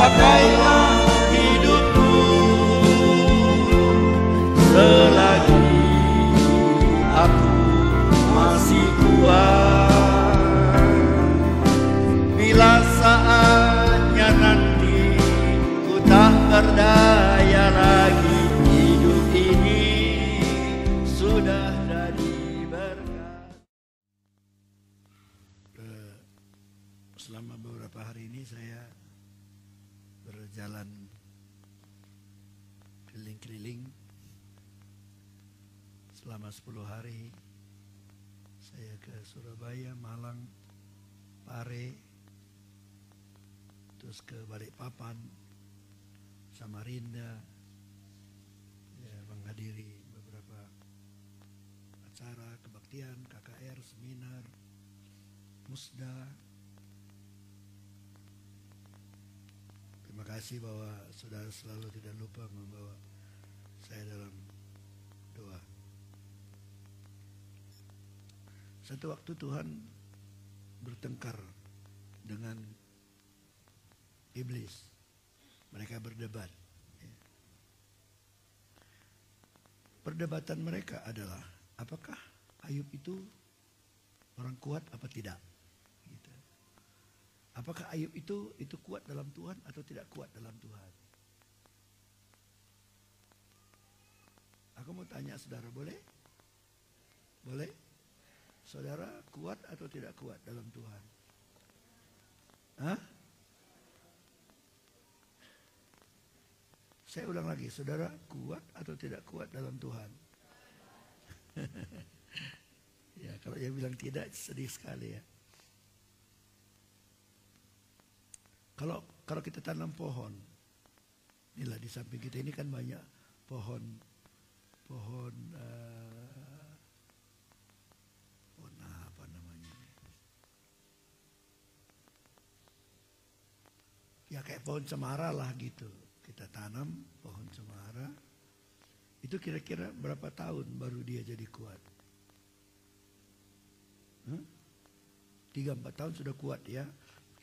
pakailah hidupku selagi aku masih kuat. Bila saatnya nanti ku tak berdaya lagi, hidup ini sudah jadi berkat. Selama beberapa hari ini saya berjalan keliling-keliling selama 10 hari. Saya ke Surabaya, Malang, Pare, terus ke Balikpapan, Samarinda, ya, menghadiri beberapa acara kebaktian, KKR, seminar, musda. Terima kasih bahwa saudara selalu tidak lupa membawa saya dalam doa. Satu waktu Tuhan bertengkar dengan iblis. Mereka berdebat. Perdebatan mereka adalah, apakah Ayub itu orang kuat apa tidak? Gitu. Apakah Ayub itu kuat dalam Tuhan atau tidak kuat dalam Tuhan? Aku mau tanya saudara, boleh? Boleh? Saudara kuat atau tidak kuat dalam Tuhan? Hah? Saya ulang lagi, saudara kuat atau tidak kuat dalam Tuhan? Ya, kalau dia bilang tidak, sedih sekali ya. Kalau kita tanam pohon, inilah di samping kita ini kan banyak pohon apa namanya? Ya kayak pohon cemara lah gitu. Kita tanam pohon cemara, itu kira-kira berapa tahun baru dia jadi kuat? 3-4 tahun sudah kuat ya.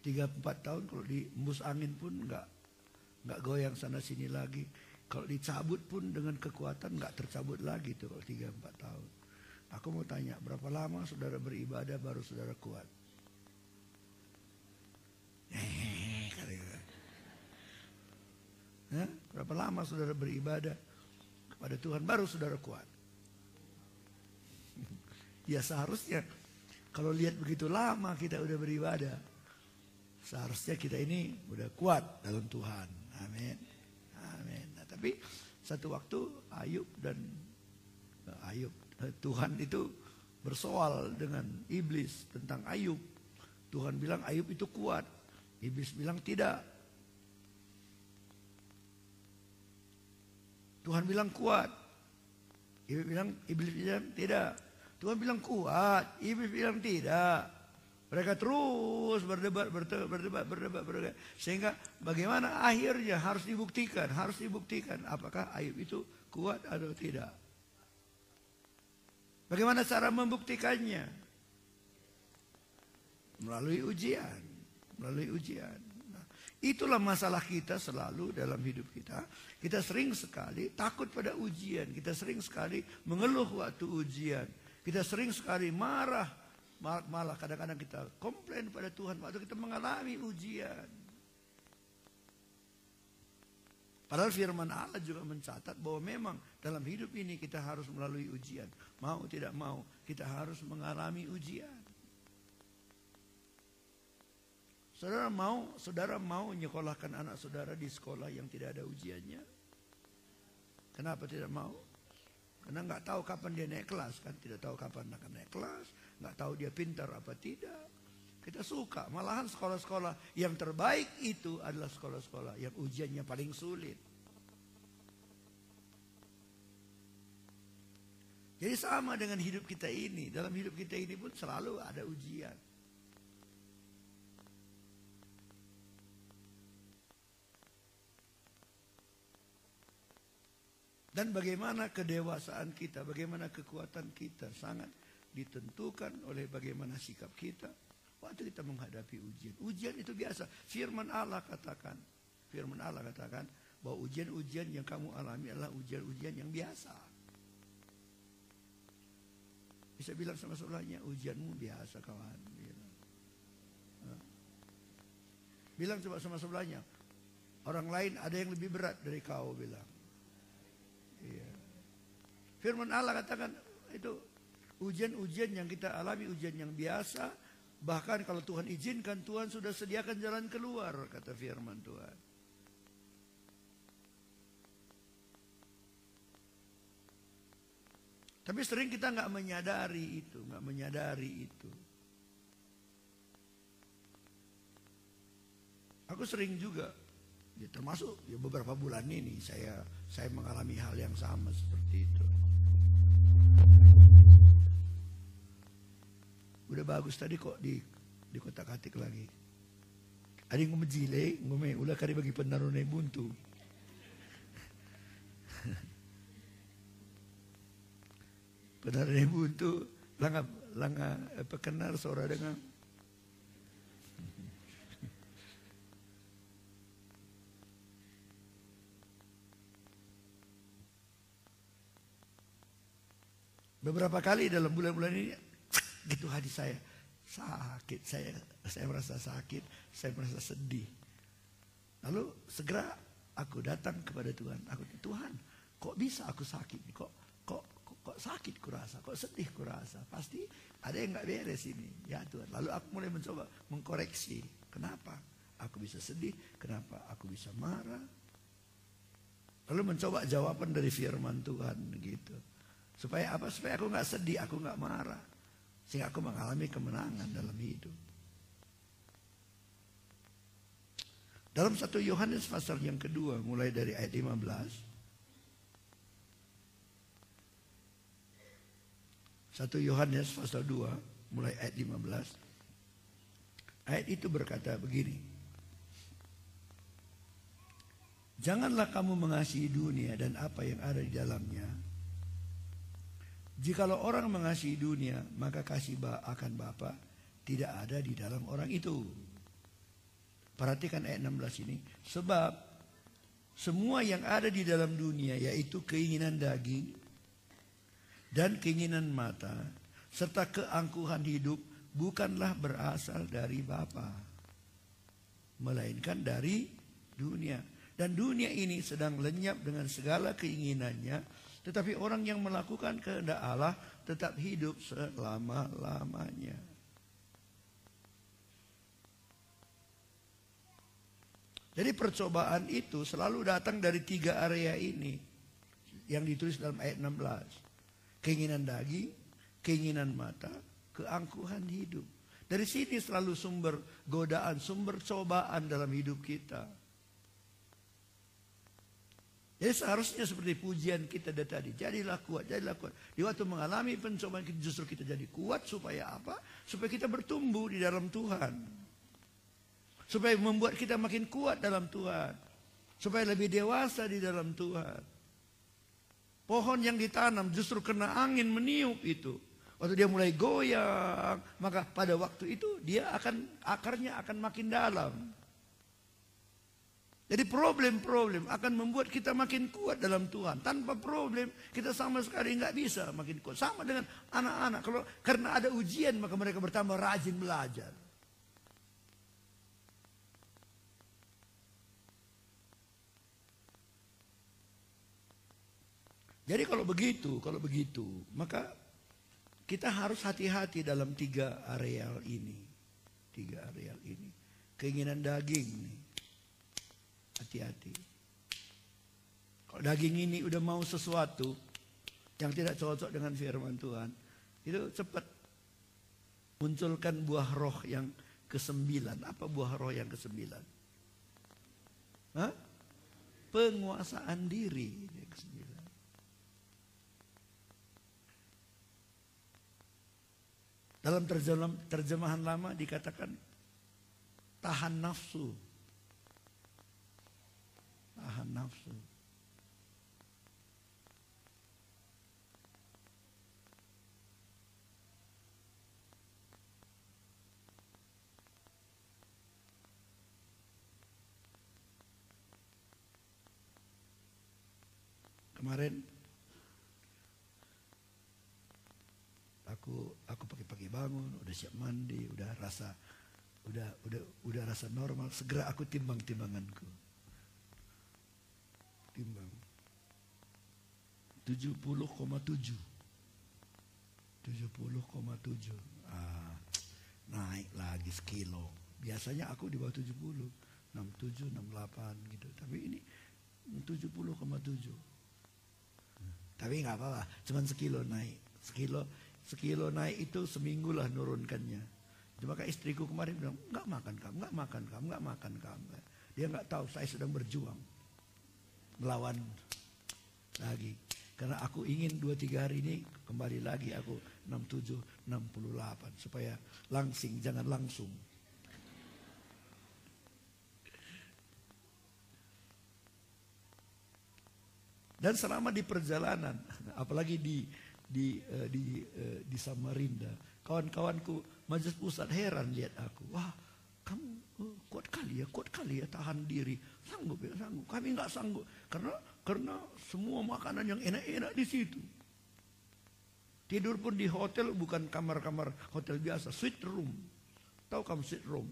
3-4 tahun kalau diembus angin pun nggak goyang sana sini lagi. Kalau dicabut pun dengan kekuatan nggak tercabut lagi tuh kalau 3-4 tahun. Aku mau tanya, berapa lama saudara beribadah baru saudara kuat? Berapa lama saudara beribadah kepada Tuhan baru saudara kuat? Ya seharusnya kalau lihat begitu lama kita udah beribadah, seharusnya kita ini udah kuat dalam Tuhan. Amin. Amin. Nah, tapi satu waktu Tuhan itu bersoal dengan iblis tentang Ayub. Tuhan bilang Ayub itu kuat. Iblis bilang tidak. Tuhan bilang kuat. Iblis bilang tidak. Tuhan bilang kuat. Iblis bilang tidak. Mereka terus berdebat. Sehingga bagaimana akhirnya harus dibuktikan. Apakah Ayub itu kuat atau tidak. Bagaimana cara membuktikannya? Melalui ujian. Nah, itulah masalah kita selalu dalam hidup kita. Kita sering sekali takut pada ujian. Kita sering sekali mengeluh waktu ujian. Kita sering sekali marah. Malah kadang-kadang kita komplain pada Tuhan waktu kita mengalami ujian. Padahal firman Allah juga mencatat bahwa memang dalam hidup ini kita harus melalui ujian. Mau tidak mau, kita harus mengalami ujian. Saudara mau menyekolahkan anak saudara di sekolah yang tidak ada ujiannya? Kenapa tidak mau? Karena nggak tahu kapan dia naik kelas kan, tidak tahu kapan akan naik kelas, nggak tahu dia pintar apa tidak. Kita suka, malahan sekolah-sekolah yang terbaik itu adalah sekolah-sekolah yang ujiannya paling sulit. Jadi sama dengan hidup kita ini, dalam hidup kita ini pun selalu ada ujian. Dan bagaimana kedewasaan kita, bagaimana kekuatan kita sangat ditentukan oleh bagaimana sikap kita waktu kita menghadapi ujian. Ujian itu biasa. Firman Allah katakan, Firman Allah katakan bahwa ujian-ujian yang kamu alami adalah ujian-ujian yang biasa. Bisa bilang sama sebelahnya, ujianmu biasa kawan. Bilang coba sama sebelahnya, orang lain ada yang lebih berat dari kau, bilang. Iya. Firman Allah katakan itu ujian-ujian yang kita alami, ujian yang biasa. Bahkan kalau Tuhan izinkan, Tuhan sudah sediakan jalan keluar, kata firman Tuhan. Tapi sering kita nggak menyadari itu. Aku sering juga, ya termasuk ya beberapa bulan ini saya mengalami hal yang sama seperti itu. Udah bagus tadi kok di kotak-katik lagi. Ada yang ngomejile, ulah kari bagi penarunai buntu. Penarunai buntu, langa pekenar suara dengan. Beberapa kali dalam bulan-bulan ini gitu hati saya sakit, saya merasa sakit, saya merasa sedih. Lalu segera aku datang kepada Tuhan. Tuhan, kok bisa aku sakit? Kok sakit kurasa? Kok sedih kurasa? Pasti ada yang nggak beres ini. Ya Tuhan. Lalu aku mulai mencoba mengkoreksi. Kenapa aku bisa sedih? Kenapa aku bisa marah? Lalu mencoba jawaban dari firman Tuhan gitu. Supaya apa? Supaya aku nggak sedih, aku nggak marah. Sehingga aku mengalami kemenangan dalam hidup. Dalam 1 Yohanes pasal yang kedua, mulai dari ayat 15. 1 Yohanes pasal 2, mulai ayat 15. Ayat itu berkata begini. Janganlah kamu mengasihi dunia dan apa yang ada di dalamnya. Jikalau orang mengasihi dunia, maka kasih akan Bapa tidak ada di dalam orang itu. Perhatikan ayat 16 ini. Sebab semua yang ada di dalam dunia, yaitu keinginan daging dan keinginan mata, serta keangkuhan hidup, bukanlah berasal dari Bapa, melainkan dari dunia. Dan dunia ini sedang lenyap dengan segala keinginannya. Tetapi orang yang melakukan kehendak Allah tetap hidup selama-lamanya. Jadi percobaan itu selalu datang dari 3 area ini. Yang ditulis dalam ayat 16. Keinginan daging, keinginan mata, keangkuhan hidup. Dari sini selalu sumber godaan, sumber cobaan dalam hidup kita. Jadi seharusnya seperti pujian kita dari tadi. Jadilah kuat, jadilah kuat. Di waktu mengalami pencobaan justru kita jadi kuat. Supaya apa? Supaya kita bertumbuh di dalam Tuhan. Supaya membuat kita makin kuat dalam Tuhan. Supaya lebih dewasa di dalam Tuhan. Pohon yang ditanam justru kena angin meniup itu. Waktu dia mulai goyang, maka pada waktu itu akarnya akan makin dalam. Jadi problem-problem akan membuat kita makin kuat dalam Tuhan. Tanpa problem kita sama sekali nggak bisa makin kuat. Sama dengan anak-anak. Karena ada ujian maka mereka bertambah rajin belajar. Jadi kalau begitu, maka kita harus hati-hati dalam 3 areal ini. 3 areal ini. Keinginan daging nih. Hati-hati. Kalau daging ini udah mau sesuatu yang tidak cocok dengan firman Tuhan, itu cepat munculkan buah roh yang ke-9. Apa buah roh yang ke-9? Hah? Penguasaan diri. Yang ke-9. Dalam terjemahan lama dikatakan tahan nafsu. Tahan nafsu. Kemarin aku pagi-pagi bangun, udah siap mandi, udah rasa normal. Segera aku timbang timbanganku. Timbang 70,7. Naik lagi sekilo. Biasanya aku di bawah 70, 67, 68 gitu. Tapi ini 70,7. Tapi nggak apa-apa, cuman sekilo naik. Sekilo naik itu seminggu lah nurunkannya. Cuma kayak istriku kemarin bilang, nggak makan kamu. Dia nggak tahu saya sedang berjuang melawan lagi. Karena aku ingin 2-3 hari ini kembali lagi aku 67, 68 supaya langsing jangan langsung. Dan selama di perjalanan, apalagi di Samarinda, kawan-kawanku majelis pusat heran lihat aku. Wah, kamu kuat kali ya tahan diri. Sanggup. Kami nggak sanggup karena semua makanan yang enak-enak di situ. Tidur pun di hotel bukan kamar-kamar hotel biasa, suite room. Tahu kamu suite room?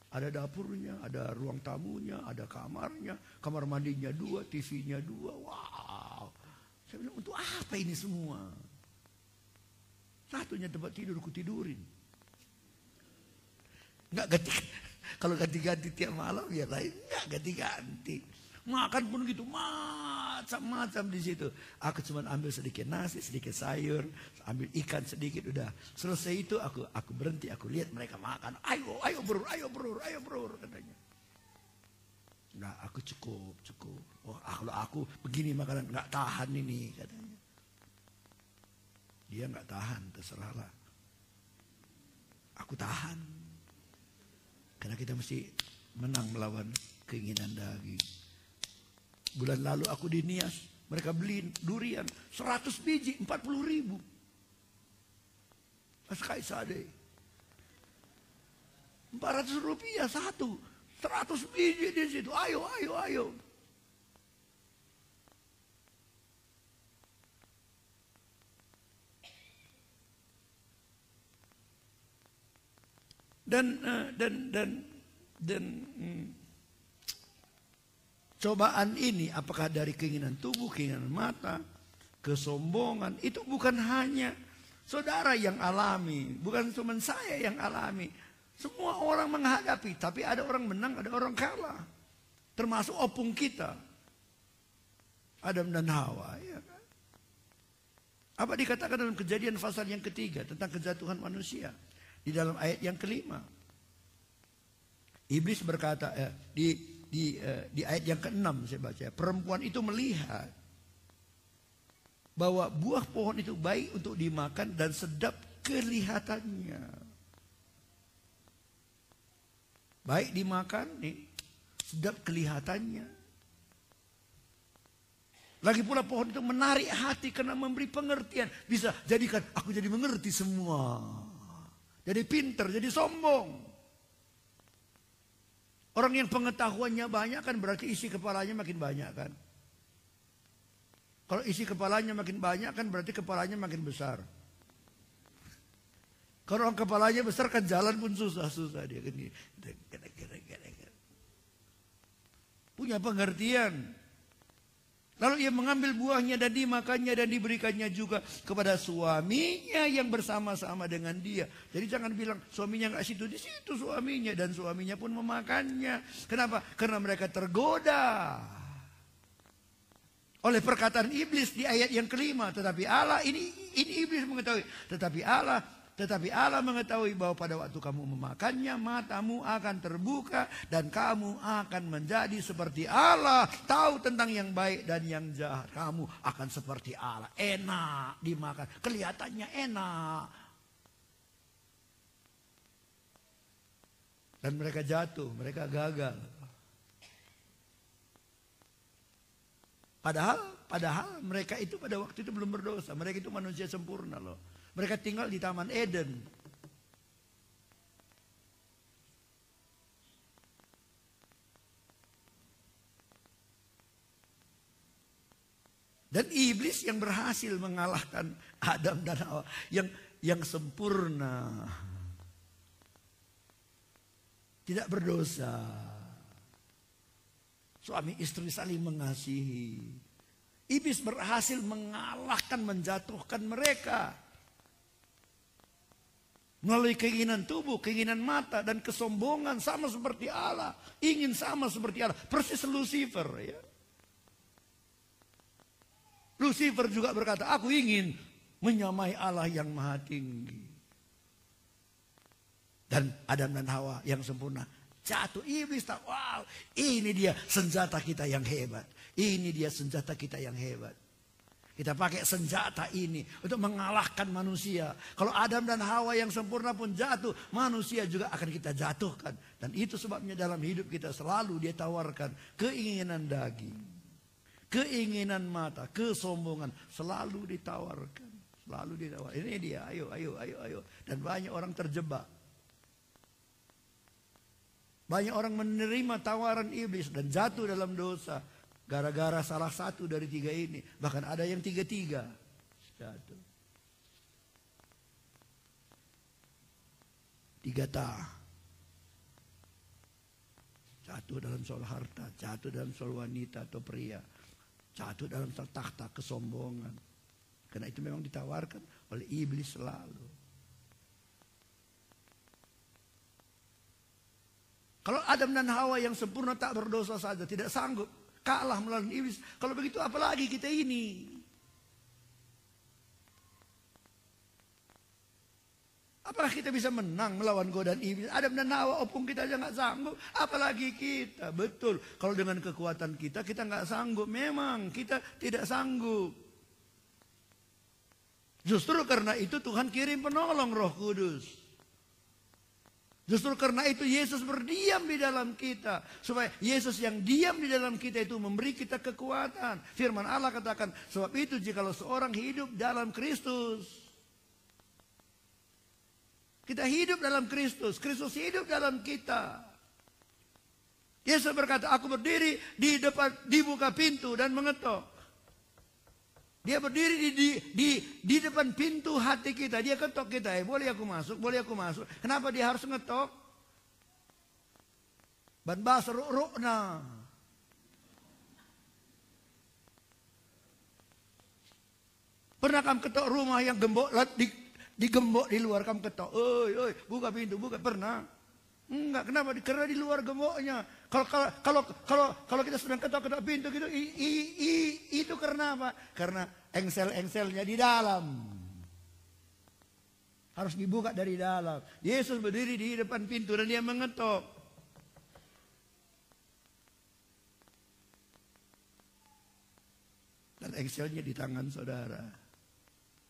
Ada dapurnya, ada ruang tamunya, ada kamarnya, kamar mandinya 2, TV-nya 2. Wow. Saya bilang, untuk apa ini semua? Satunya tempat tidur, ku tidurin. Enggak ganti. Kalau ganti-ganti tiap malam ya lain, enggak ganti-ganti. Makan pun gitu, macam-macam di situ. Aku cuma ambil sedikit nasi, sedikit sayur, ambil ikan sedikit, udah. Selesai itu aku berhenti, aku lihat mereka makan. Ayo bro, katanya. Nah, aku cukup. Oh, kalau aku begini makanan nggak tahan ini, katanya. Dia nggak tahan, terserahlah. Aku tahan. Karena kita mesti menang melawan keinginan daging. Bulan lalu aku di Nias, mereka beli durian 100 biji 40.000. Askai sade. 400 rupiah satu. 100 biji di situ. Ayo. Dan cobaan ini apakah dari keinginan tubuh, keinginan mata, kesombongan, itu bukan hanya saudara yang alami, bukan cuma saya yang alami. Semua orang menghadapi, tapi ada orang menang, ada orang kalah. Termasuk opung kita, Adam dan Hawa. Ya kan? Apa dikatakan dalam Kejadian pasal yang ketiga tentang kejatuhan manusia? Di dalam ayat yang kelima, iblis berkata di ayat yang ke-6 saya baca, perempuan itu melihat bahwa buah pohon itu baik untuk dimakan dan sedap kelihatannya. Baik dimakan nih, sedap kelihatannya. Lagi pula pohon itu menarik hati karena memberi pengertian. Bisa jadikan aku jadi mengerti semua. Jadi pintar, jadi sombong. Orang yang pengetahuannya banyak kan berarti isi kepalanya makin banyak kan. Kalau isi kepalanya makin banyak kan berarti kepalanya makin besar. Kalau orang kepalanya besar kan jalan pun susah dia. Punya pengertian. Lalu ia mengambil buahnya dan dimakannya dan diberikannya juga kepada suaminya yang bersama-sama dengan dia. Jadi jangan bilang suaminya nggak situ, di situ suaminya, dan suaminya pun memakannya. Kenapa? Karena mereka tergoda oleh perkataan iblis di ayat yang kelima. Tetapi Allah, ini iblis mengetahui. Tetapi Allah mengetahui bahwa pada waktu kamu memakannya, matamu akan terbuka dan kamu akan menjadi seperti Allah, tahu tentang yang baik dan yang jahat. Kamu akan seperti Allah, enak dimakan, kelihatannya enak. Dan mereka jatuh, mereka gagal. Padahal mereka itu pada waktu itu belum berdosa, mereka itu manusia sempurna loh. Mereka tinggal di Taman Eden. Dan iblis yang berhasil mengalahkan Adam dan Hawa yang sempurna. Tidak berdosa. Suami istri saling mengasihi. Iblis berhasil mengalahkan, menjatuhkan mereka. Melalui keinginan tubuh, keinginan mata, dan kesombongan sama seperti Allah. Ingin sama seperti Allah. Persis Lucifer ya. Lucifer juga berkata, aku ingin menyamai Allah yang maha tinggi. Dan Adam dan Hawa yang sempurna jatuh. Iblis tahu, wow, ini dia senjata kita yang hebat. Ini dia senjata kita yang hebat. Kita pakai senjata ini untuk mengalahkan manusia. Kalau Adam dan Hawa yang sempurna pun jatuh, manusia juga akan kita jatuhkan. Dan itu sebabnya dalam hidup kita selalu dia tawarkan keinginan daging, keinginan mata, kesombongan selalu ditawarkan. Selalu ditawarkan. Ini dia, ayo. Dan banyak orang terjebak. Banyak orang menerima tawaran iblis dan jatuh dalam dosa. Gara-gara salah satu dari tiga ini. Bahkan ada yang tiga-tiga jatuh. Tiga jatuh dalam soal harta, jatuh dalam soal wanita atau pria, jatuh dalam soal takhta kesombongan. Karena itu memang ditawarkan oleh iblis selalu. Kalau Adam dan Hawa yang sempurna tak berdosa saja tidak sanggup kalah melawan iblis. Kalau begitu apalagi kita ini? Apakah kita bisa menang melawan godaan iblis? Adam dan Hawa opung kita aja nggak sanggup, apalagi kita. Betul, kalau dengan kekuatan kita nggak sanggup. Memang kita tidak sanggup. Justru karena itu Tuhan kirim penolong Roh Kudus. Justru karena itu Yesus berdiam di dalam kita. Supaya Yesus yang diam di dalam kita itu memberi kita kekuatan. Firman Allah katakan, sebab itu jikalau seorang hidup dalam Kristus. Kita hidup dalam Kristus. Kristus hidup dalam kita. Yesus berkata, aku berdiri di buka pintu dan mengetok. Dia berdiri di depan pintu hati kita. Dia ketok kita. Boleh aku masuk? Boleh aku masuk? Kenapa dia harus ngetok? Ban bahasa rukna. Pernah kamu ketok rumah yang gembok digembok di luar, kamu ketok. Oi, buka pintu, buka. Pernah? Enggak, kenapa? Karena di luar gemboknya. Kalau kita sedang ketok-ketok pintu gitu, itu karena apa? Karena engsel-engselnya di dalam. Harus dibuka dari dalam. Yesus berdiri di depan pintu dan dia mengetok. Dan engselnya di tangan saudara.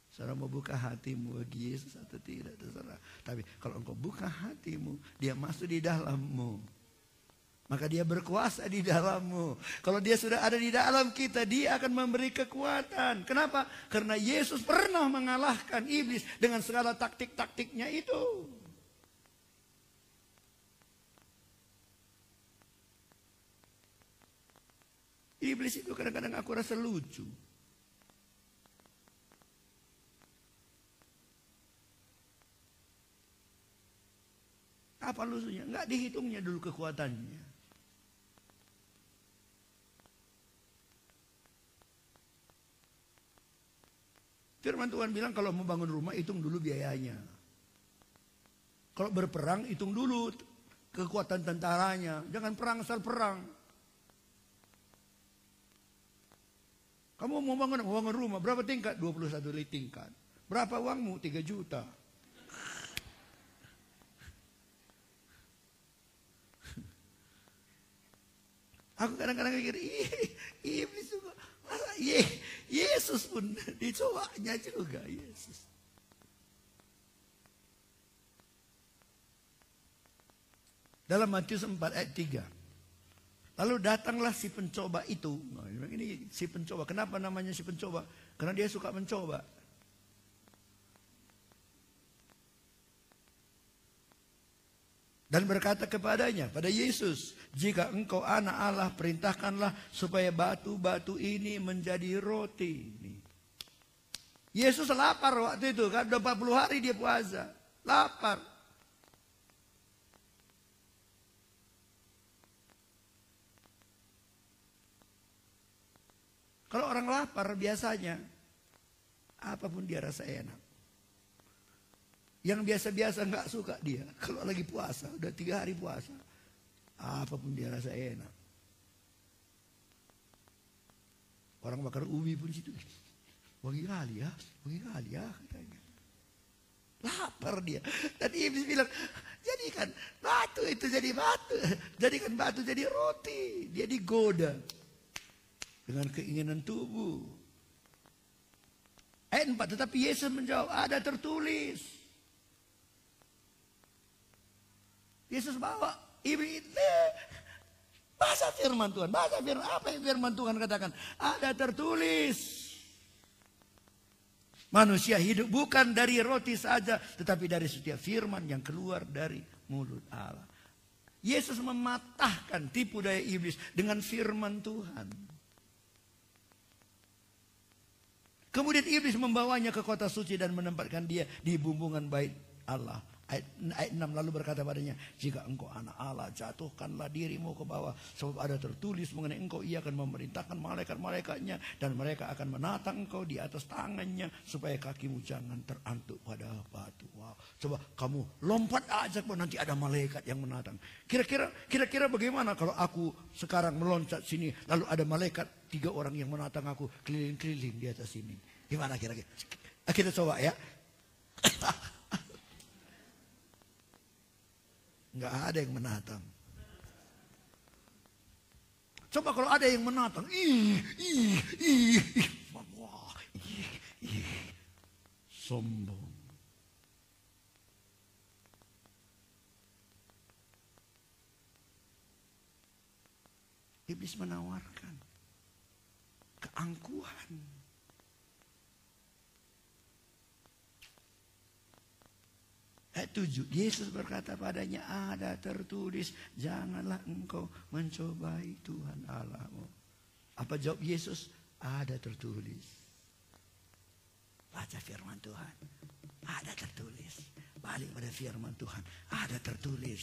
Saudara mau buka hatimu bagi Yesus atau tidak, terserah. Tapi kalau engkau buka hatimu, dia masuk di dalammu. Maka dia berkuasa di dalammu. Kalau dia sudah ada di dalam kita, dia akan memberi kekuatan. Kenapa? Karena Yesus pernah mengalahkan iblis dengan segala taktik-taktiknya itu. Iblis itu kadang-kadang aku rasa lucu. Apa lusunya? Enggak dihitungnya dulu kekuatannya. Firman Tuhan bilang kalau mau bangun rumah hitung dulu biayanya. Kalau berperang hitung dulu kekuatan tentaranya. Jangan perang asal perang. Kamu mau bangun rumah berapa tingkat? 21 tingkat. Berapa uangmu? 3 juta. Aku kadang-kadang mikir, iblis juga. Masa Yesus pun dicobanya juga Yesus. Dalam Matius 4 ayat 3. Lalu datanglah si pencoba itu. Nah, ini si pencoba. Kenapa namanya si pencoba? Karena dia suka mencoba. Dan berkata kepadanya, pada Yesus, jika engkau anak Allah, perintahkanlah supaya batu-batu ini menjadi roti. Yesus lapar waktu itu, kan udah 40 hari dia puasa. Lapar. Kalau orang lapar biasanya, apapun dia rasa enak. Yang biasa-biasa nggak suka dia. Kalau lagi puasa, udah 3 hari puasa. Apapun dia rasa enak. Orang bakar ubi pun situ. Wangi kali ya katanya. Lapar dia. Dan Iblis bilang, jadikan batu itu jadi batu. Jadikan batu jadi roti. Dia digoda. Dengan keinginan tubuh. Ayat 4, tetapi Yesus menjawab, ada tertulis. Yesus bawa iblis, bahasa firman Tuhan, apa yang firman Tuhan katakan? Ada tertulis. Manusia hidup bukan dari roti saja, tetapi dari setiap firman yang keluar dari mulut Allah. Yesus mematahkan tipu daya iblis dengan firman Tuhan. Kemudian iblis membawanya ke kota suci dan menempatkan dia di bumbungan bait Allah. Ayat 6 lalu berkata padanya, jika engkau anak Allah, jatuhkanlah dirimu ke bawah. Sebab ada tertulis mengenai engkau, ia akan memerintahkan malaikat-malaikatnya, dan mereka akan menatang engkau di atas tangannya, supaya kakimu jangan terantuk pada batu. Wow. Coba kamu lompat aja, nanti ada malaikat yang menatang. Kira-kira bagaimana kalau aku sekarang meloncat sini, lalu ada malaikat 3 orang yang menatang aku keliling-keliling di atas sini. Gimana kira-kira? Kita coba ya. Nggak ada yang menatang. Coba kalau ada yang menatang. Sombong. Iblis menawarkan keangkuhan. Ayat 7, Yesus berkata padanya, ada tertulis, janganlah engkau mencobai Tuhan Allahmu. Apa jawab Yesus? Ada tertulis. Baca firman Tuhan. Ada tertulis. Balik pada firman Tuhan. Ada tertulis.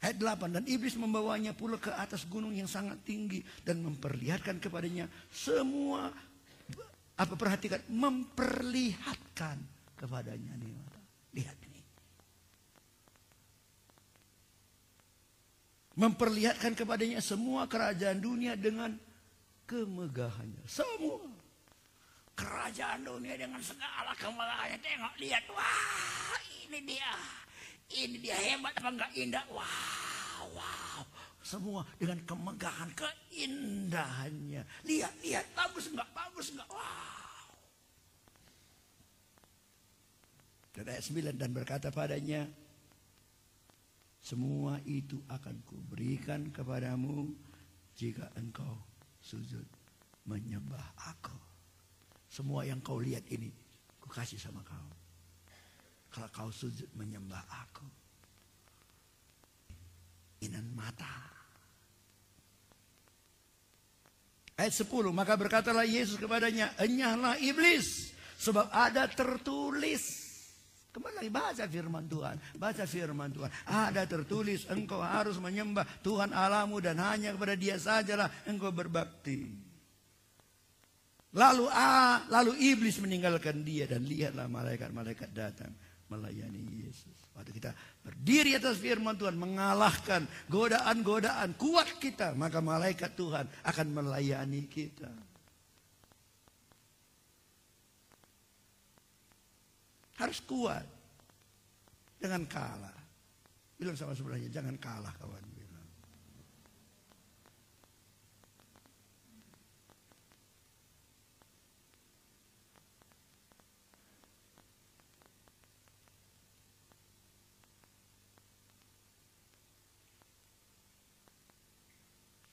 Ayat 8, dan iblis membawanya pula ke atas gunung yang sangat tinggi dan memperlihatkan kepadanya semua. Perhatikan, memperlihatkan kepadanya nih. Lihat ini. Memperlihatkan kepadanya semua kerajaan dunia dengan kemegahannya. Semua kerajaan dunia dengan segala kemegahannya. Tengok, lihat. Wah, ini dia. Ini dia, hebat apa enggak indah? Wow. Semua dengan kemegahan, keindahannya. Lihat, bagus enggak? Wow. Dan ayat 9, dan berkata padanya, semua itu akan kuberikan kepadamu jika engkau sujud menyembah aku. Semua yang kau lihat ini, ku kasih sama kau. Kalau kau sujud menyembah aku. Inan mata. Ayat 10, maka berkatalah Yesus kepadanya, enyahlah iblis, sebab ada tertulis. Kembali baca firman Tuhan. Baca firman Tuhan. Ada tertulis, engkau harus menyembah Tuhan Allahmu dan hanya kepada Dia sajalah engkau berbakti. Lalu iblis meninggalkan dia dan lihatlah malaikat-malaikat datang melayani Yesus. Waktu kita berdiri atas firman Tuhan, mengalahkan godaan-godaan kuat kita, maka malaikat Tuhan akan melayani kita. Harus kuat. Jangan kalah. Bilang sama sebelahnya, jangan kalah kawan. Bilang.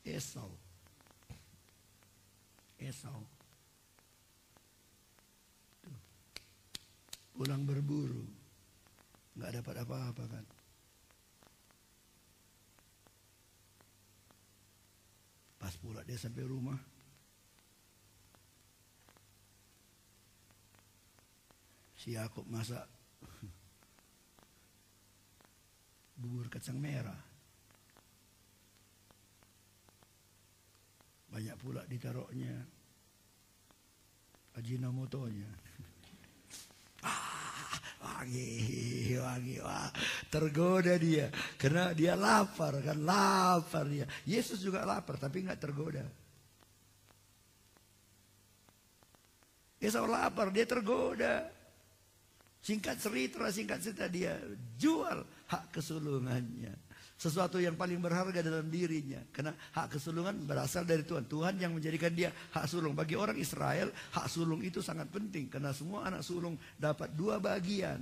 Esau. Pulang berburu. nggak dapat apa-apa kan. Pas pula dia sampai rumah, si Yakub masak bubur kacang merah. Banyak pula ditaruhnya ajinomotonya. Wangi, wah, tergoda dia. Karena dia lapar kan, lapar dia. Yesus juga lapar tapi nggak tergoda. Esau lapar, dia tergoda. Singkat cerita dia jual hak kesulungannya. Sesuatu yang paling berharga dalam dirinya. Karena hak kesulungan berasal dari Tuhan. Tuhan yang menjadikan dia hak sulung. Bagi orang Israel, hak sulung itu sangat penting. Karena semua anak sulung dapat 2 bagian.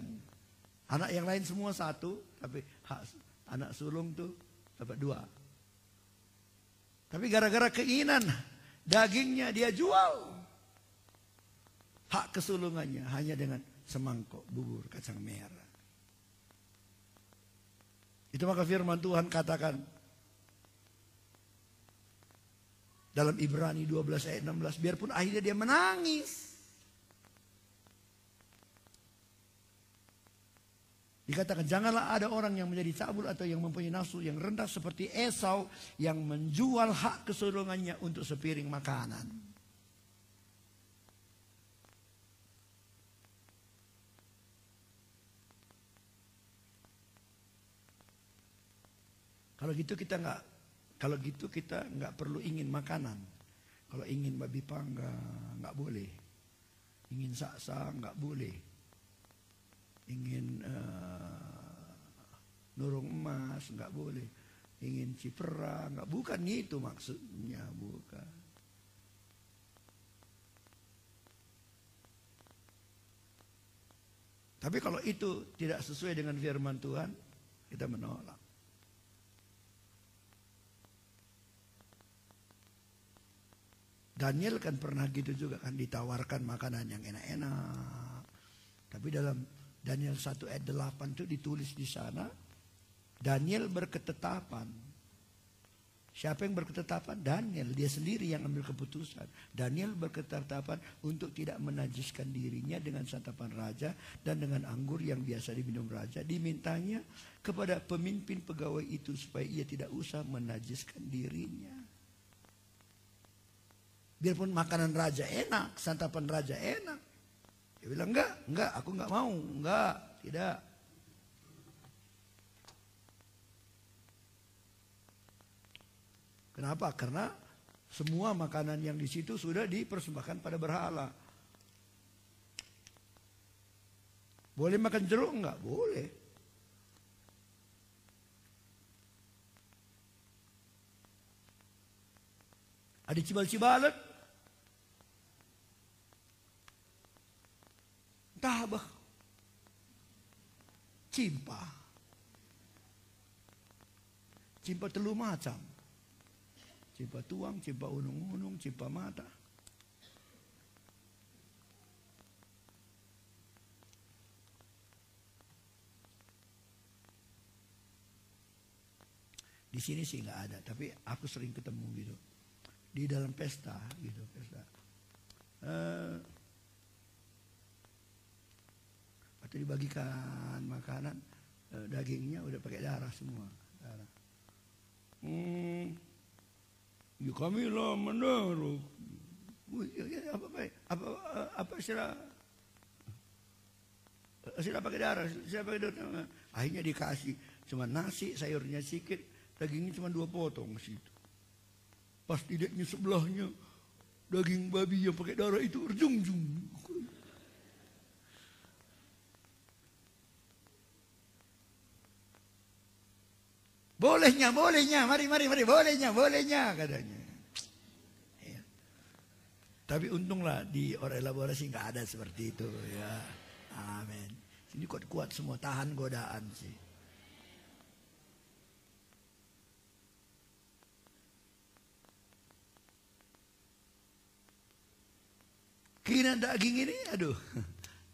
Anak yang lain semua 1. Tapi hak anak sulung itu dapat 2. Tapi gara-gara keinginan dagingnya dia jual hak kesulungannya hanya dengan semangkok bubur kacang merah. Itu maka firman Tuhan katakan dalam Ibrani 12 ayat 16, biarpun akhirnya dia menangis. Dikatakan janganlah ada orang yang menjadi cabul atau yang mempunyai nafsu yang rendah seperti Esau yang menjual hak kesulungannya untuk sepiring makanan. Kalau gitu kita nggak perlu ingin makanan. Kalau ingin babi panggang nggak boleh, ingin saksa nggak boleh, ingin nurung emas nggak boleh, ingin cipera nggak. Bukan itu maksudnya, bukan. Tapi kalau itu tidak sesuai dengan firman Tuhan, kita menolak. Daniel kan pernah gitu juga kan, ditawarkan makanan yang enak-enak. Tapi dalam Daniel 1 ayat 8 itu ditulis di sana, Daniel berketetapan. Siapa yang berketetapan? Daniel, dia sendiri yang ambil keputusan. Daniel berketetapan untuk tidak menajiskan dirinya dengan santapan raja dan dengan anggur yang biasa diminum raja. Dimintanya kepada pemimpin pegawai itu supaya ia tidak usah menajiskan dirinya. Biarpun makanan raja enak, santapan raja enak. Dia bilang enggak, aku enggak mau, enggak, tidak. Kenapa? Karena semua makanan yang di situ sudah dipersembahkan pada berhala. Boleh makan jeruk enggak? Boleh. Ada cibal-cibalet. Tabah, cimpa telu macam, cimpa tuang, cimpa unung-unung, cimpa mata. Di sini sih nggak ada, tapi aku sering ketemu gitu di dalam pesta gitu, pesta. Atau dibagikan makanan, dagingnya udah pakai darah semua. Darah. Ya kami lah menaruh. Apa sila pakai darah, sila pakai darah. Akhirnya dikasih cuma nasi, sayurnya sedikit, dagingnya cuma 2 potong situ. Pas tidaknya sebelahnya daging babi yang pakai darah itu berjungjung. Bolehnya, mari, bolehnya katanya. Ya. Tapi untunglah di orang elaborasi nggak ada seperti itu ya. Amin. Ini kuat-kuat semua, tahan godaan sih. Keinginan daging ini,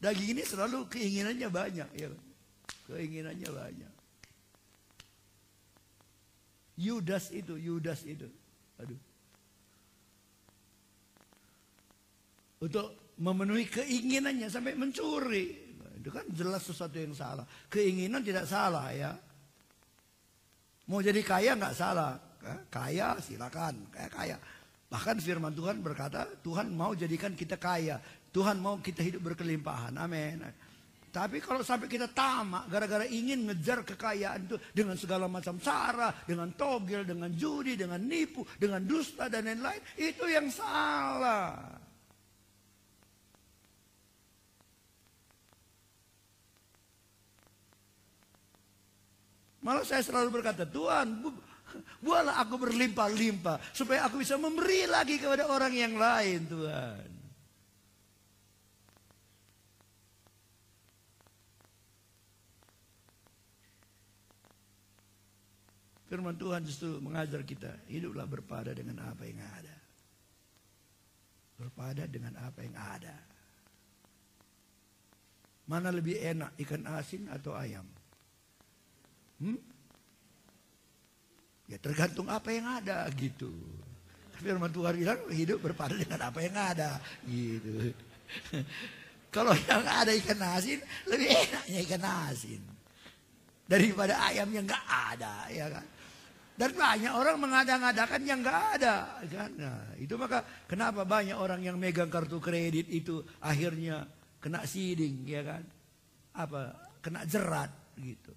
daging ini selalu keinginannya banyak ya. Keinginannya banyak. Yudas itu. Aduh. Untuk memenuhi keinginannya sampai mencuri. Itu kan jelas sesuatu yang salah. Keinginan tidak salah ya. Mau jadi kaya nggak salah. Kaya silakan, kaya. Bahkan firman Tuhan berkata, Tuhan mau jadikan kita kaya. Tuhan mau kita hidup berkelimpahan. Amin. Tapi kalau sampai kita tamak gara-gara ingin ngejar kekayaan itu dengan segala macam cara, dengan togel, dengan judi, dengan nipu, dengan dusta dan lain-lain, itu yang salah. Malah saya selalu berkata, Tuhan, buatlah aku berlimpah-limpah supaya aku bisa memberi lagi kepada orang yang lain, Tuhan. Firman Tuhan justru mengajar kita, hiduplah berpada dengan apa yang ada. Berpada dengan apa yang ada. Mana lebih enak, ikan asin atau ayam? Ya tergantung apa yang ada gitu. Firman Tuhan bilang hidup berpada dengan apa yang ada gitu. Kalau yang ada ikan asin, lebih enaknya ikan asin daripada ayam yang nggak ada, ya kan? Dan banyak orang mengada-ngadakan yang nggak ada, kan? Nah, itu maka kenapa banyak orang yang megang kartu kredit itu akhirnya kena siding, ya kan? Kena jerat gitu.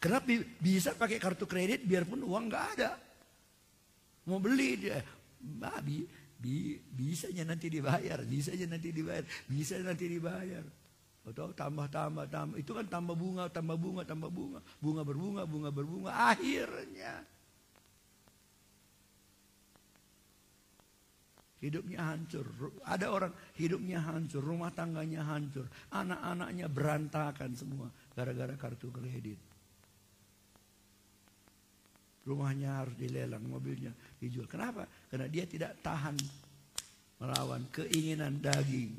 Kenapa bisa pakai kartu kredit biarpun uang nggak ada? Mau beli dia, bisanya nanti dibayar, bisa nanti dibayar. Atau tambah. Itu kan tambah bunga. Bunga berbunga. Akhirnya hidupnya hancur. Ada orang hidupnya hancur, rumah tangganya hancur, anak-anaknya berantakan semua gara-gara kartu kredit. Rumahnya harus dilelang, mobilnya dijual. Kenapa? Karena dia tidak tahan melawan keinginan daging.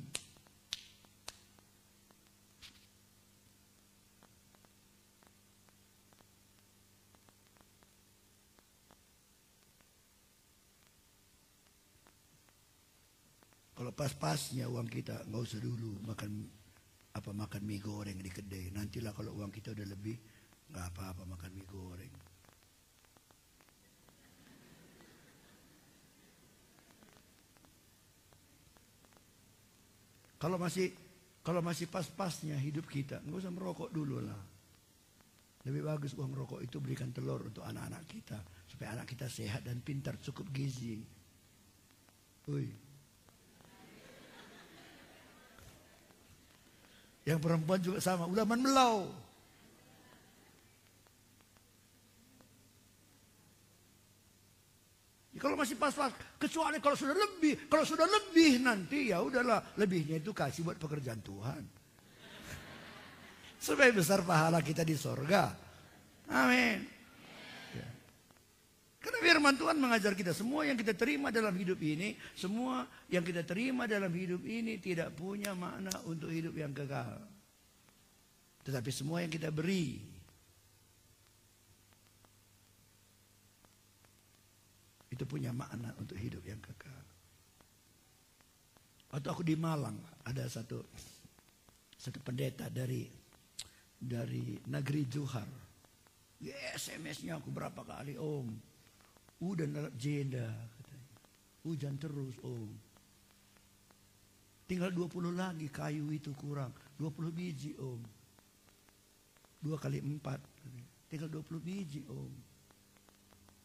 Kalau pas-pasnya uang kita, nggak usah dulu makan mie goreng di kedai. Nantilah kalau uang kita udah lebih, nggak apa-apa makan mie goreng. Kalau masih pas-pasnya hidup kita, nggak usah merokok dulu lah. Lebih bagus uang rokok itu berikan telur untuk anak-anak kita, supaya anak kita sehat dan pintar, cukup gizi. Yang perempuan juga sama, udah menelau. Kalau masih pas-pas, kecuali kalau sudah lebih nanti ya udahlah, lebihnya itu kasih buat pekerjaan Tuhan. Supaya besar pahala kita di sorga. Amin. Ya. Karena firman Tuhan mengajar kita semua yang kita terima dalam hidup ini, tidak punya makna untuk hidup yang kekal. Tetapi semua yang kita beri, itu punya makna untuk hidup yang kekal. Waktu aku di Malang, ada satu pendeta dari negeri Johar. SMS-nya aku berapa kali, Om. Udah nalap jenda, katanya. Hujan terus, Om. Tinggal 20 lagi, kayu itu kurang. 20 biji, Om. 2 kali 4. Tinggal 20 biji, Om.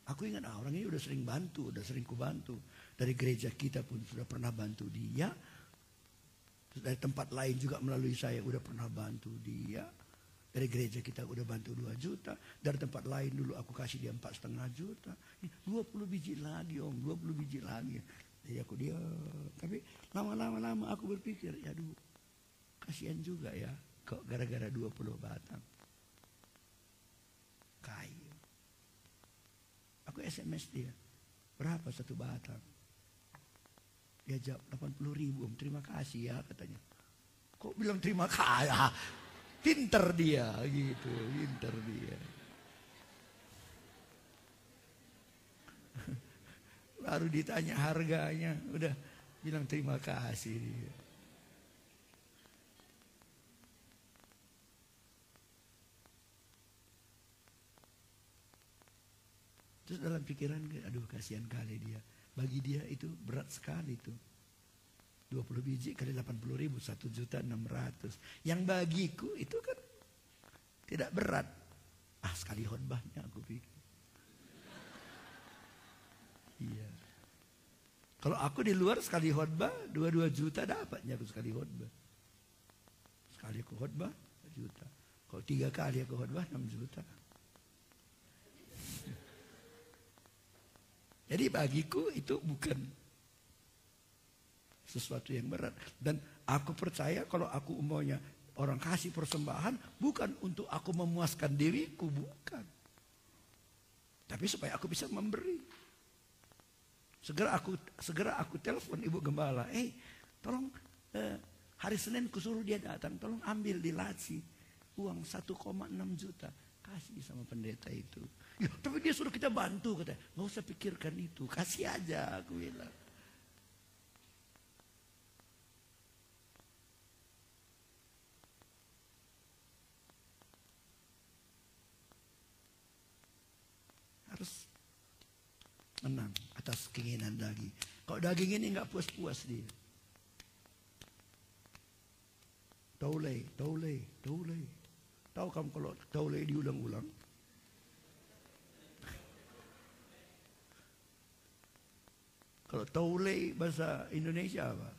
Aku ingat orang ini udah sering kubantu. Dari gereja kita pun sudah pernah bantu dia. Terus dari tempat lain juga melalui saya udah pernah bantu dia. Dari gereja kita udah bantu 2 juta. Dari tempat lain dulu aku kasih dia 4,5 juta. 20 biji lagi, Om, 20 biji lagi. Jadi aku dia, tapi lama-lama aku berpikir, aduh, kasihan juga ya, kok gara-gara 20 batang kayu. Aku SMS dia, berapa 1 batang? Dia jawab 80.000, Om, terima kasih ya, katanya. Kok bilang terima kasih? Pinter dia gitu, pinter dia. Baru ditanya harganya, udah bilang terima kasih dia. Terus dalam pikiran, aduh kasihan kali dia. Bagi dia itu berat sekali itu. 20 biji kali 80 ribu, 1.600.000. Yang bagiku itu kan tidak berat. Sekali khotbahnya aku pikir. Iya. Kalau aku di luar sekali khotbah 2 juta dapatnya aku sekali khotbah. Sekali aku khotbah 1 juta. Kalau 3 kali aku khotbah 6 juta. Jadi bagiku itu bukan sesuatu yang berat. Dan aku percaya kalau aku umpamanya orang kasih persembahan bukan untuk aku memuaskan diriku, bukan. Tapi supaya aku bisa memberi. Segera aku telepon Ibu Gembala. Tolong hari Senin kusuruh dia datang. Tolong ambil di laci uang 1,6 juta. Kasih sama pendeta itu. Ya, tapi dia suruh kita bantu katanya. Nggak usah pikirkan itu. Kasih aja aku bilang. Harus menang atas keinginan daging. Kalau daging ini nggak puas-puas dia. Taulay. Tahu kamu kalau taulay diulang-ulang? Kalau taulay bahasa Indonesia apa?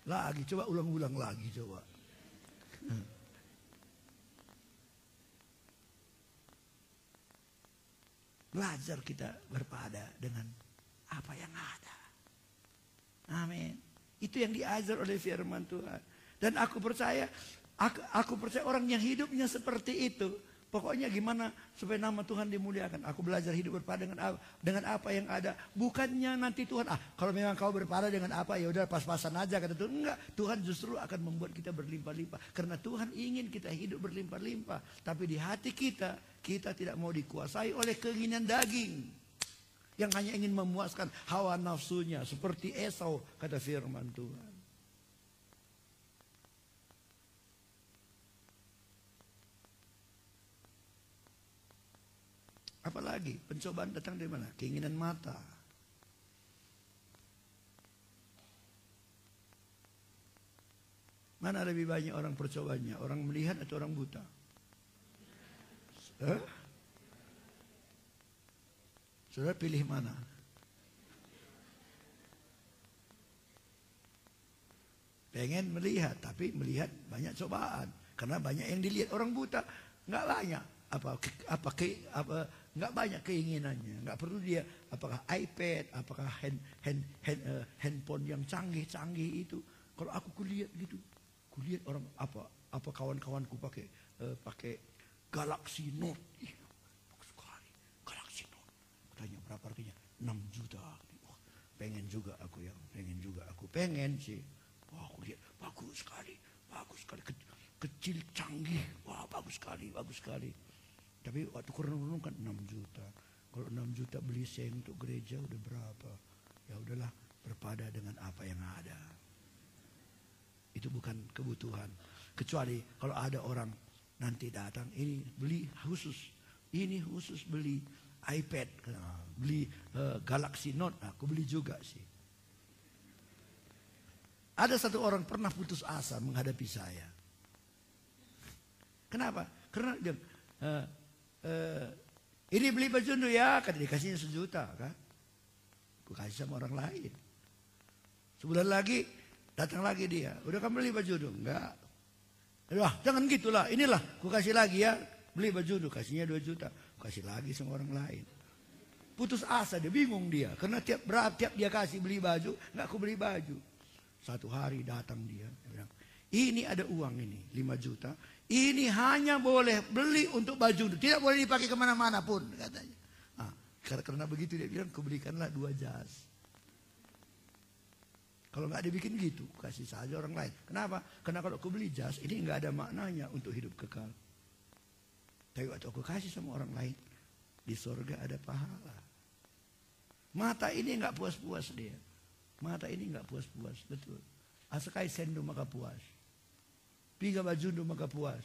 Lagi, coba ulang-ulang lagi coba. Belajar kita berpada dengan apa yang ada. Amin. Itu yang diajar oleh firman Tuhan. Dan aku percaya orang yang hidupnya seperti itu. Pokoknya gimana supaya nama Tuhan dimuliakan. Aku belajar hidup berpada dengan apa yang ada. Bukannya nanti Tuhan, kalau memang kau berpada dengan apa, ya udah pas-pasan aja kata Tuhan. Enggak, Tuhan justru akan membuat kita berlimpah-limpah. Karena Tuhan ingin kita hidup berlimpah-limpah. Tapi di hati kita tidak mau dikuasai oleh keinginan daging. Yang hanya ingin memuaskan hawa nafsunya. Seperti Esau kata firman Tuhan. Apalagi pencobaan datang dari mana? Keinginan mata. Mana lebih banyak orang percobaannya? Orang melihat atau orang buta? Saudara pilih mana? Pengen melihat, tapi melihat banyak cobaan. Karena banyak yang dilihat orang buta. Nggak banyak. Nggak banyak keinginannya, nggak perlu dia apakah iPad, apakah handphone yang canggih itu. Kalau aku kulihat gitu, kulihat orang apa kawan-kawanku pakai Galaxy Note, bagus sekali Galaxy Note. Tanya berapa harganya? 6 juta. Pengen juga aku pengen sih. Wah, aku lihat bagus sekali, kecil canggih, wah bagus sekali. Tapi waktu kurang kan 6 juta. Kalau 6 juta beli seng untuk gereja udah berapa? Ya udahlah, berpada dengan apa yang ada. Itu bukan kebutuhan. Kecuali kalau ada orang nanti datang, ini beli khusus. Ini khusus beli iPad, beli Galaxy Note, aku beli juga sih. Ada satu orang pernah putus asa menghadapi saya. Kenapa? Karena dia ini beli baju dulu ya, kata dikasihnya 1 juta kan. Aku kasih sama orang lain. Sebulan lagi datang lagi dia, udah kamu beli baju dulu? Enggak. Wah, jangan gitulah, inilah aku kasih lagi ya, beli baju dulu, kasihnya 2 juta, aku kasih lagi sama orang lain. Putus asa dia, bingung dia, karena tiap dia kasih beli baju, enggak aku beli baju. Satu hari datang dia bilang, ini ada uang ini 5 juta. Ini hanya boleh beli untuk baju, tidak boleh dipakai kemana-mana pun katanya. Karena begitu dia bilang, kubelikanlah 2 jas. Kalau nggak dibikin gitu, kasih saja orang lain. Kenapa? Karena kalau aku beli jas, ini nggak ada maknanya untuk hidup kekal. Tapi waktu aku kasih sama orang lain, di surga ada pahala. Mata ini nggak puas-puas dia. Mata ini nggak puas-puas, betul. Asakai sendu maka puas. Piga bajundu maka puas.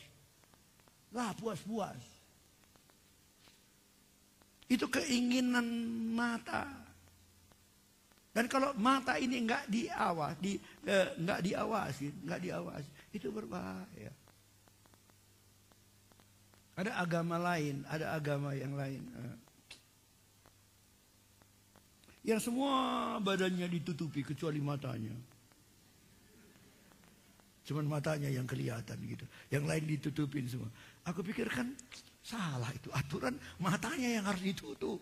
Lah puas-puas. Itu keinginan mata. Dan kalau mata ini nggak diawasi, itu berbahaya. Ada agama lain, ada agama yang lain. Yang semua badannya ditutupi kecuali matanya. Cuman matanya yang kelihatan gitu. Yang lain ditutupin semua. Aku pikir kan salah itu. Aturan matanya yang harus ditutup.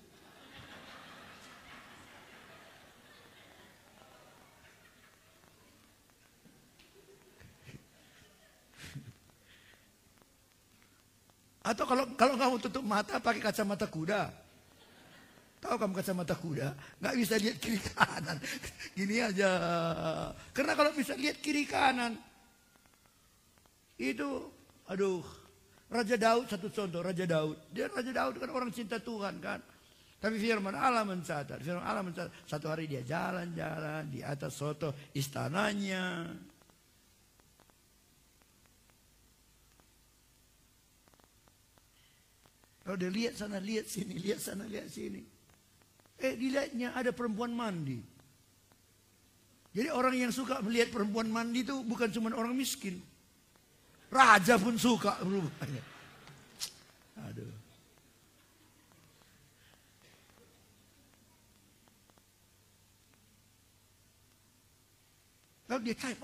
Atau kalau kamu tutup mata pakai kacamata kuda. Tahu kamu kacamata kuda? Nggak bisa lihat kiri kanan. Gini aja. Karena kalau bisa lihat kiri kanan. Itu, aduh. Raja Daud satu contoh, Raja Daud. Raja Daud kan orang cinta Tuhan kan. Tapi firman Allah mencatat. Satu hari dia jalan-jalan di atas soto istananya. Kalau dia lihat sana, lihat sini, lihat sana, lihat sini. Dilihatnya ada perempuan mandi. Jadi orang yang suka melihat perempuan mandi itu bukan cuma orang miskin. Raja pun suka rupanya. Aduh. Kalau dia tanya,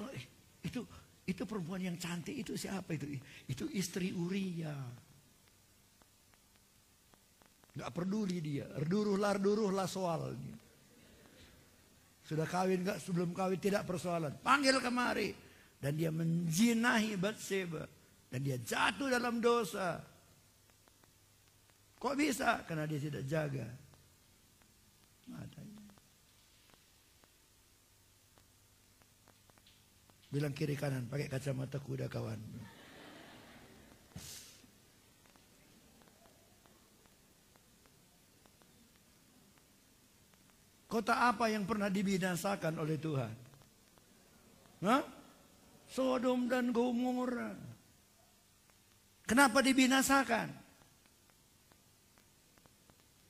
itu perempuan yang cantik itu siapa itu? Itu istri Uria. Gak peduli dia, erduruh-larduruh soal. Sudah kawin gak, sebelum kawin tidak persoalan. Panggil kemari. Dan dia menjinahi Batseba. Dan dia jatuh dalam dosa. Kok bisa? Karena dia tidak jaga matanya. Bilang kiri kanan, pakai kacamata kuda kawan. Kota apa yang pernah dibinasakan oleh Tuhan? Hah? Sodom dan Gomora. Kenapa dibinasakan?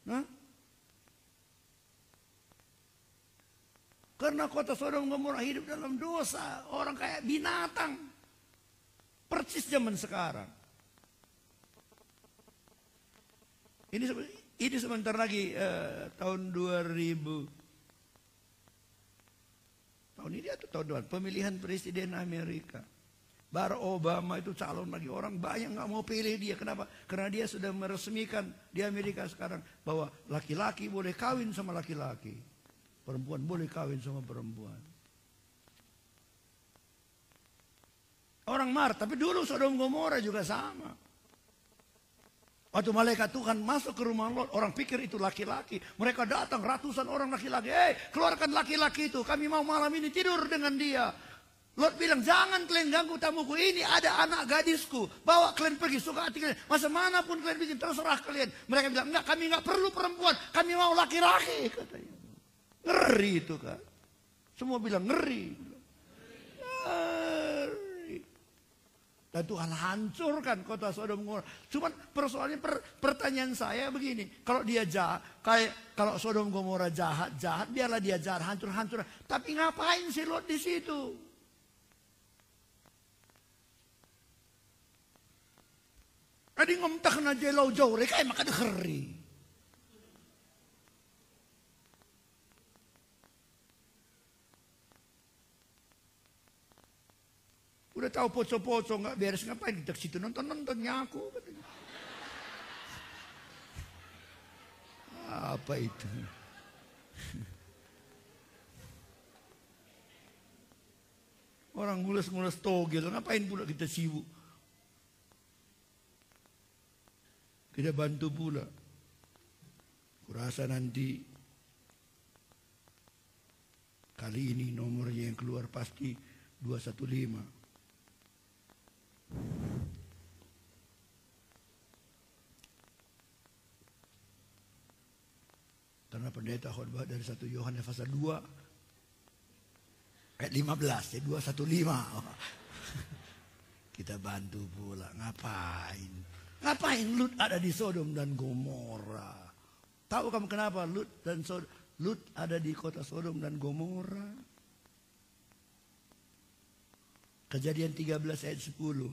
Hah? Karena kota Sodom dan Gomora hidup dalam dosa. Orang kayak binatang. Persis zaman sekarang. Ini sebentar lagi tahun 2000. Tahun ini atau tahun depan pemilihan presiden Amerika. Barack Obama itu calon lagi, orang banyak nggak mau pilih dia. Kenapa? Karena dia sudah meresmikan di Amerika sekarang bahwa laki-laki boleh kawin sama laki-laki, perempuan boleh kawin sama perempuan. Orang marah, tapi dulu Sodom Gomora juga sama. Waktu malaikat Tuhan masuk ke rumah Lot, orang pikir itu laki-laki. Mereka datang ratusan orang laki-laki. Keluarkan laki-laki itu, kami mau malam ini tidur dengan dia. Lot bilang, jangan kalian ganggu tamuku. Ini ada anak gadisku. Bawa kalian pergi, suka hati kalian. Masa manapun kalian bikin, terserah kalian. Mereka bilang, enggak, kami enggak perlu perempuan. Kami mau laki-laki, katanya. Ngeri itu kan. Semua bilang ngeri. Dan Tuhan hancurkan kota Sodom Gomora. Cuman persoalannya pertanyaan saya begini. Kalau dia jahat, kalau Sodom Gomora jahat, biarlah dia jahat, hancur. Tapi ngapain si Lot di situ? Adi ngomtak na jelaw jauh, kayak maka dikeri. Udah tahu poco-poco nggak beres, ngapain kita ke situ nontonnya aku. Apa itu? Orang ngulas-ngulas togel, ngapain pula kita sibuk? Kita bantu pula. Kurasa nanti Kali ini nomornya yang keluar pasti 215. Karena pendeta khotbah dari 1 Yohanes pasal 2 ayat 15 ya 215. Kita bantu pula. Ngapain Lut ada di Sodom dan Gomora? Tahu kamu kenapa Lut ada di kota Sodom dan Gomora? Kejadian 13 ayat 10.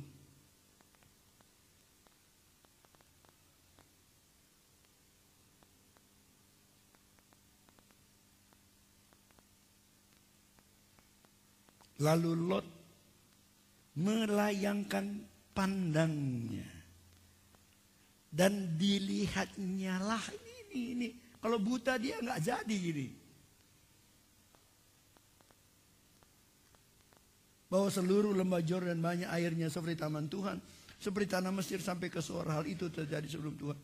Lalu Lot melayangkan pandangnya dan dilihatnya lah ini. Kalau buta dia nggak jadi gini. Bahwa seluruh lembah Yordan banyak airnya seperti taman Tuhan, seperti tanah Mesir, sampai ke suara hal itu terjadi sebelum Tuhan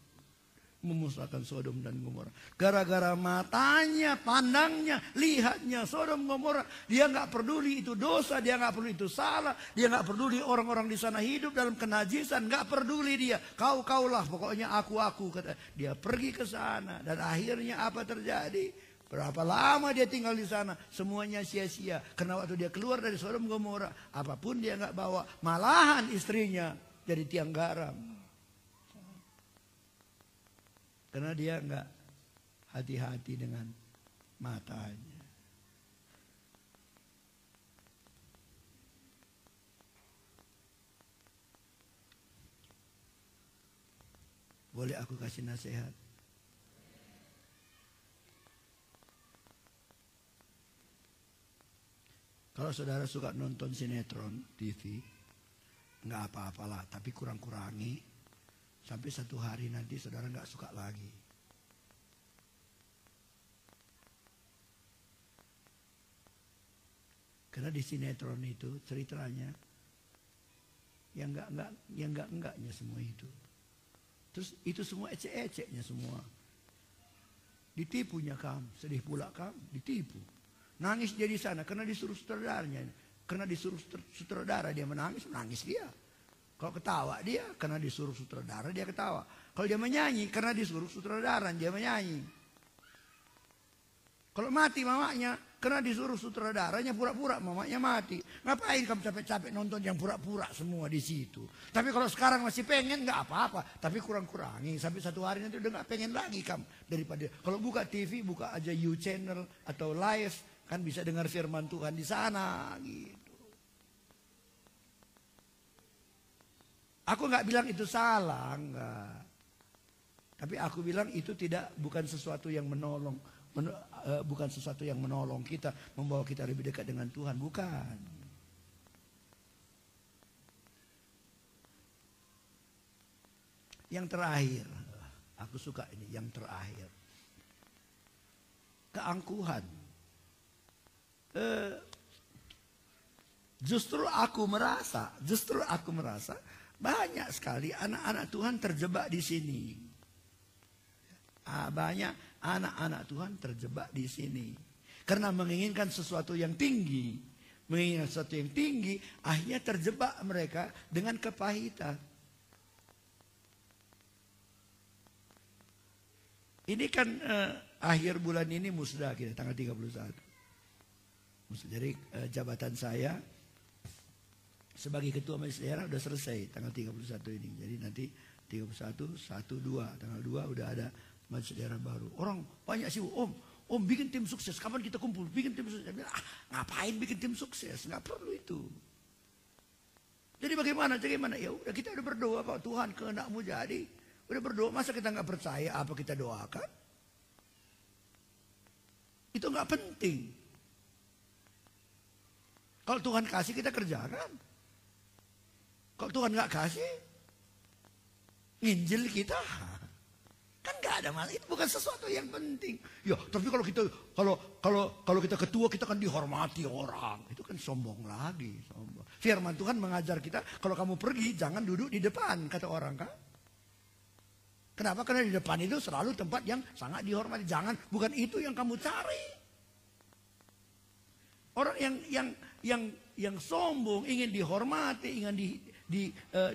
memusnahkan Sodom dan Gomora. Gara-gara matanya, pandangnya, lihatnya Sodom Gomora, dia nggak peduli itu dosa, dia nggak peduli itu salah, dia nggak peduli orang-orang di sana hidup dalam kenajisan, nggak peduli dia. Kau-kaulah, pokoknya aku kata. Dia pergi ke sana dan akhirnya apa terjadi? Berapa lama dia tinggal di sana, semuanya sia-sia. Karena waktu dia keluar dari Sodom Gomora, apapun dia nggak bawa, malahan istrinya jadi tiang garam. Karena dia nggak hati-hati dengan matanya. Boleh aku kasih nasihat? Kalau saudara suka nonton sinetron TV, nggak apa-apalah, tapi kurang-kurangi. Sampai satu hari nanti saudara nggak suka lagi. Karena di sinetron itu ceritanya yang enggaknya semua itu. Terus itu semua ecek-eceknya semua. Ditipunya kamu, sedih pula kamu, ditipu. Nangis dia di sana karena disuruh sutradaranya. Karena disuruh sutradara dia menangis dia. Kalau ketawa dia karena disuruh sutradara dia ketawa. Kalau dia menyanyi karena disuruh sutradara dia menyanyi. Kalau mati mamanya karena disuruh sutradaranya pura-pura mamanya mati. Ngapain kamu capek-capek nonton yang pura-pura semua di situ? Tapi kalau sekarang masih pengen nggak apa-apa. Tapi kurang-kurangi sampai satu hari nanti udah nggak pengen lagi kamu. Daripada kalau buka TV buka aja You Channel atau Live kan bisa dengar firman Tuhan di sana gitu. Aku nggak bilang itu salah, enggak. Tapi aku bilang itu bukan sesuatu yang menolong, bukan sesuatu yang menolong kita, membawa kita lebih dekat dengan Tuhan, bukan. Yang terakhir, aku suka ini, yang terakhir. Keangkuhan. Justru aku merasa banyak sekali anak-anak Tuhan terjebak di sini. Banyak anak-anak Tuhan terjebak di sini. Karena menginginkan sesuatu yang tinggi. Menginginkan sesuatu yang tinggi, akhirnya terjebak mereka dengan kepahitan. Ini kan akhir bulan ini musda kita, tanggal 31. Jadi jabatan saya sebagai ketua majelis daerah udah selesai tanggal 31 ini. Jadi nanti 31, 1, 2. Tanggal 2 udah ada majelis daerah baru. Orang banyak sih, Om bikin tim sukses. Kapan kita kumpul? Bikin tim sukses. Bilang, ngapain bikin tim sukses? Nggak perlu itu. Jadi bagaimana? Ya udah kita udah berdoa kok, Tuhan kehendakmu jadi. Udah berdoa, masa kita nggak percaya apa kita doakan? Itu nggak penting. Kalau Tuhan kasih kita kerjakan. Kalau Tuhan nggak kasih, nginjil kita, kan nggak ada masalah. Itu bukan sesuatu yang penting. Ya, tapi kalau kita ketua kita kan dihormati orang, itu kan sombong lagi. Sombong. Firman Tuhan mengajar kita, kalau kamu pergi jangan duduk di depan, kata orang kan. Kenapa? Karena di depan itu selalu tempat yang sangat dihormati. Bukan itu yang kamu cari. Orang yang sombong, ingin dihormati, ingin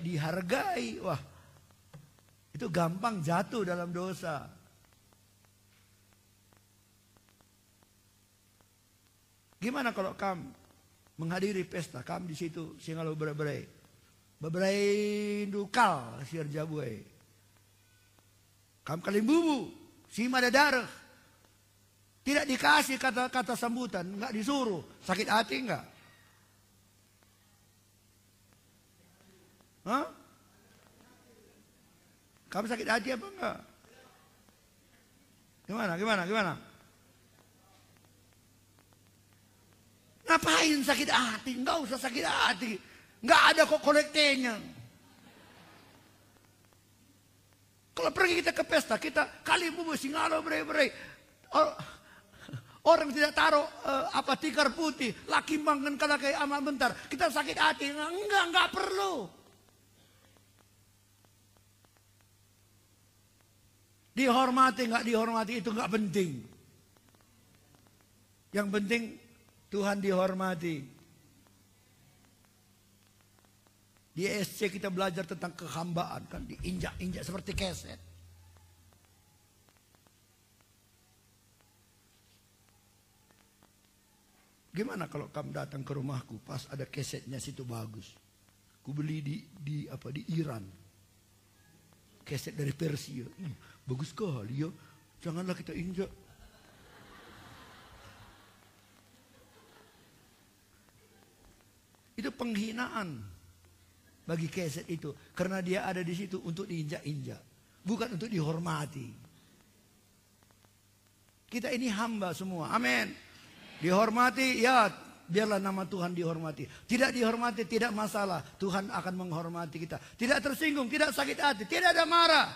dihargai, wah, itu gampang jatuh dalam dosa. Gimana kalau kamu menghadiri pesta, kamu di situ singalo beberai dukal siar jabue. Kamu kalimbubu, si madadarah. Tidak dikasih kata-kata sambutan, enggak disuruh. Sakit hati enggak? Hah? Kamu sakit hati apa enggak? Gimana? Ngapain sakit hati? Enggak usah sakit hati. Enggak ada kok kolektenya. Kalau pergi kita ke pesta, kita kali bubu singalo berai-berai. Orang tidak taruh tikar putih, laki mangan kalau kayak amal bentar. Kita sakit hati. Enggak perlu. Dihormati, enggak dihormati itu enggak penting. Yang penting Tuhan dihormati. Di SC kita belajar tentang kehambaan kan, diinjak-injak seperti keset. Gimana kalau kamu datang ke rumahku pas ada kesetnya situ bagus. Ku beli di Iran. Keset dari Persia. Bagus sekali ya. Janganlah kita injak. Itu penghinaan bagi keset itu. Karena dia ada di situ untuk diinjak-injak. Bukan untuk dihormati. Kita ini hamba semua. Amin. Dihormati, ya biarlah nama Tuhan dihormati. Tidak dihormati, tidak masalah. Tuhan akan menghormati kita. Tidak tersinggung, tidak sakit hati, tidak ada marah.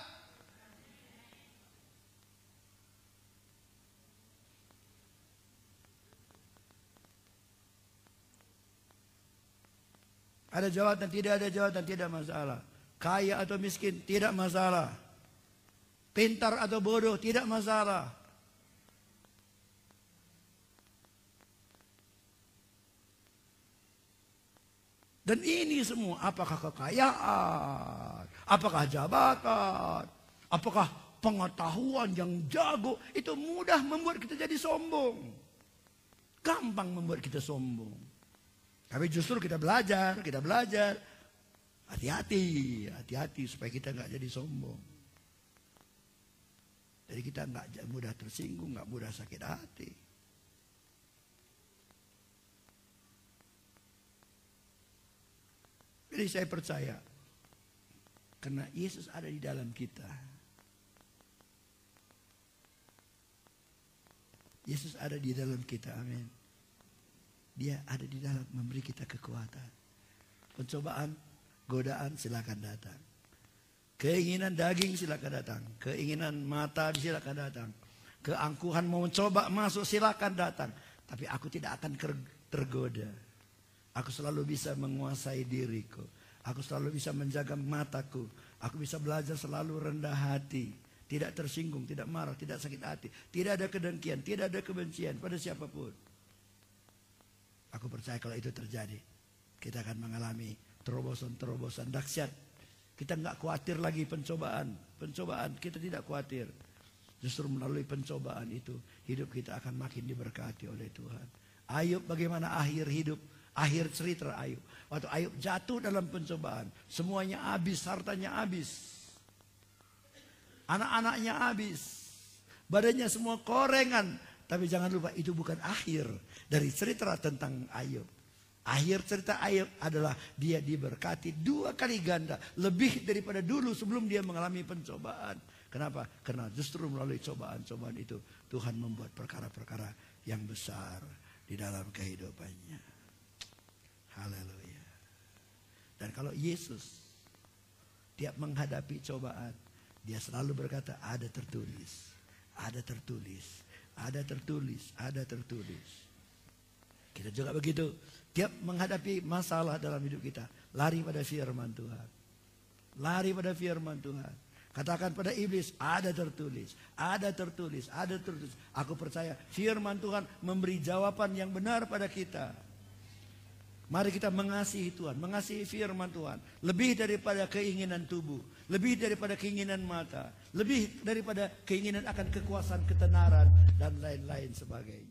Ada jawatan, tidak ada jawatan, tidak masalah. Kaya atau miskin, tidak masalah. Pintar atau bodoh, tidak masalah. Dan ini semua, apakah kekayaan, apakah jabatan, apakah pengetahuan yang jago, itu mudah membuat kita jadi sombong. Gampang membuat kita sombong. Tapi justru kita belajar. Hati-hati supaya kita nggak jadi sombong. Jadi kita nggak mudah tersinggung, nggak mudah sakit hati. Jadi saya percaya, karena Yesus ada di dalam kita. Yesus ada di dalam kita, amin. Dia ada di dalam memberi kita kekuatan. Pencobaan, godaan silakan datang. Keinginan daging silakan datang. Keinginan mata silakan datang. Keangkuhan mau mencoba masuk silakan datang. Tapi aku tidak akan tergoda. Aku selalu bisa menguasai diriku. Aku selalu bisa menjaga mataku. Aku bisa belajar selalu rendah hati. Tidak tersinggung, tidak marah, tidak sakit hati. Tidak ada kedengkian, tidak ada kebencian pada siapapun. Aku percaya kalau itu terjadi, kita akan mengalami terobosan-terobosan dahsyat. Kita nggak khawatir lagi pencobaan. Kita tidak khawatir. Justru melalui pencobaan itu, hidup kita akan makin diberkati oleh Tuhan. Ayub bagaimana akhir hidup, akhir cerita Ayub. Waktu Ayub jatuh dalam pencobaan, semuanya habis, hartanya habis. Anak-anaknya habis. Badannya semua korengan. Tapi jangan lupa itu bukan akhir dari cerita tentang Ayub. Akhir cerita Ayub adalah dia diberkati 2 kali ganda. Lebih daripada dulu sebelum dia mengalami pencobaan. Kenapa? Karena justru melalui cobaan-cobaan itu Tuhan membuat perkara-perkara yang besar di dalam kehidupannya. Haleluya. Dan kalau Yesus tiap menghadapi cobaan, dia selalu berkata ada tertulis. Ada tertulis. Ada tertulis, ada tertulis. Kita juga begitu. Tiap menghadapi masalah dalam hidup kita, lari pada firman Tuhan. Lari pada firman Tuhan. Katakan pada iblis, ada tertulis, ada tertulis, ada tertulis. Aku percaya firman Tuhan memberi jawaban yang benar pada kita. Mari kita mengasihi Tuhan, mengasihi firman Tuhan. Lebih daripada keinginan tubuh, lebih daripada keinginan mata, lebih daripada keinginan akan kekuasaan, ketenaran, dan lain-lain sebagainya.